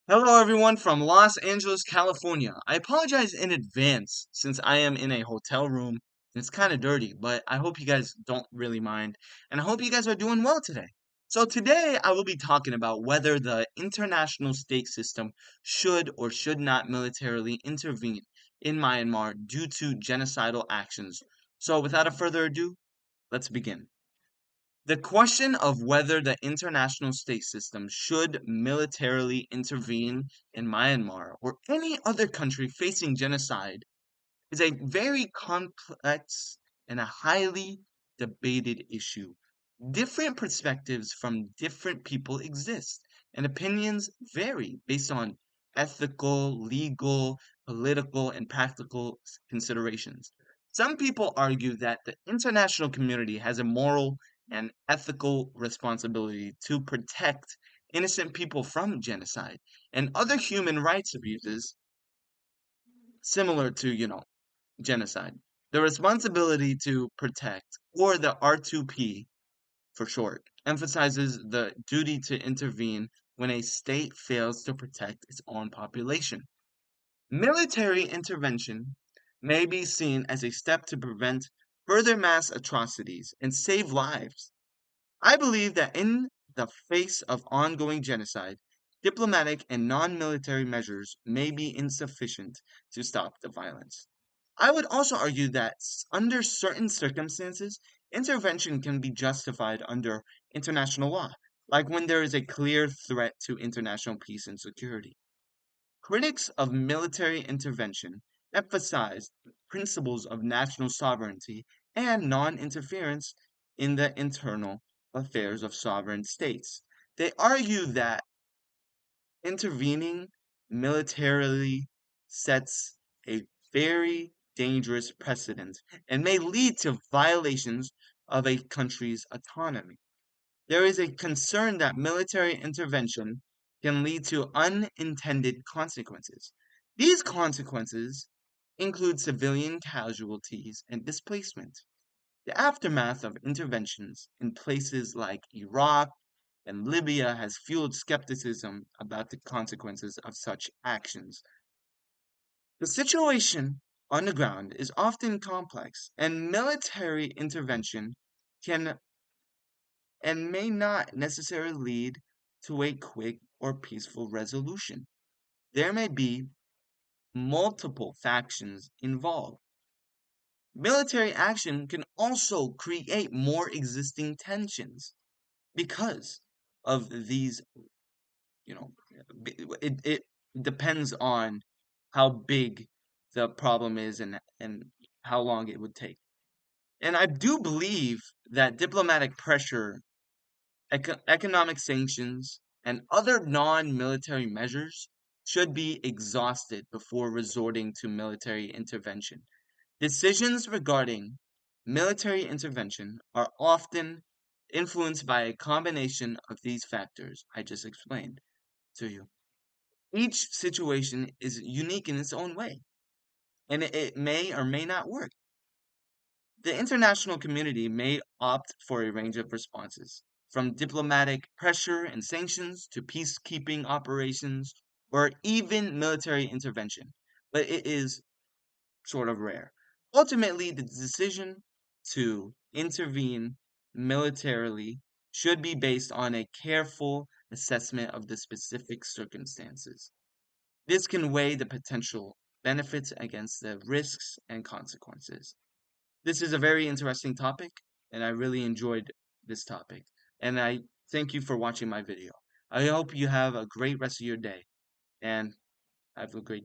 Hello, everyone from Los Angeles, California. I apologize in advance since I am in a hotel room and it's kind of dirty, but I hope you guys don't really mind. And I hope you guys are doing well today. So, today I will be talking about whether the international state system should or should not militarily intervene in Myanmar due to genocidal actions. So, without a further ado, let's begin. The question of whether the international state system should militarily intervene in Myanmar or any other country facing genocide is a very complex and a highly debated issue. Different perspectives from different people exist, and opinions vary based on ethical, legal, political, and practical considerations. Some people argue that the international community has a moral and ethical responsibility to protect innocent people from genocide and other human rights abuses similar to, genocide. The responsibility to protect, or the R2P for short, emphasizes the duty to intervene when a state fails to protect its own population. Military intervention may be seen as a step to prevent further mass atrocities and save lives. I believe that in the face of ongoing genocide, diplomatic and non military measures may be insufficient to stop the violence. I would also argue that under certain circumstances, intervention can be justified under international law, like when there is a clear threat to international peace and security. Critics of military intervention emphasize principles of national sovereignty and non interference in the internal affairs of sovereign states. They argue that intervening militarily sets a very dangerous precedent and may lead to violations of a country's autonomy. There is a concern that military intervention can lead to unintended consequences. These consequences include civilian casualties and displacement. The aftermath of interventions in places like Iraq and Libya has fueled skepticism about the consequences of such actions. The situation on the ground is often complex, and military intervention can and may not necessarily lead to a quick or peaceful resolution. There may be multiple factions involved. Military action can also create more existing tensions because of these, you know, it depends on how big the problem is and how long it would take. And I do believe that diplomatic pressure, economic sanctions, and other non-military measures should be exhausted before resorting to military intervention. Decisions regarding military intervention are often influenced by a combination of these factors I just explained to you. Each situation is unique in its own way, and it may or may not work. The international community may opt for a range of responses, from diplomatic pressure and sanctions to peacekeeping operations or even military intervention, but it is sort of rare. Ultimately, the decision to intervene militarily should be based on a careful assessment of the specific circumstances. This can weigh the potential benefits against the risks and consequences. This is a very interesting topic, and I really enjoyed this topic. And I thank you for watching my video. I hope you have a great rest of your day, and have a great day.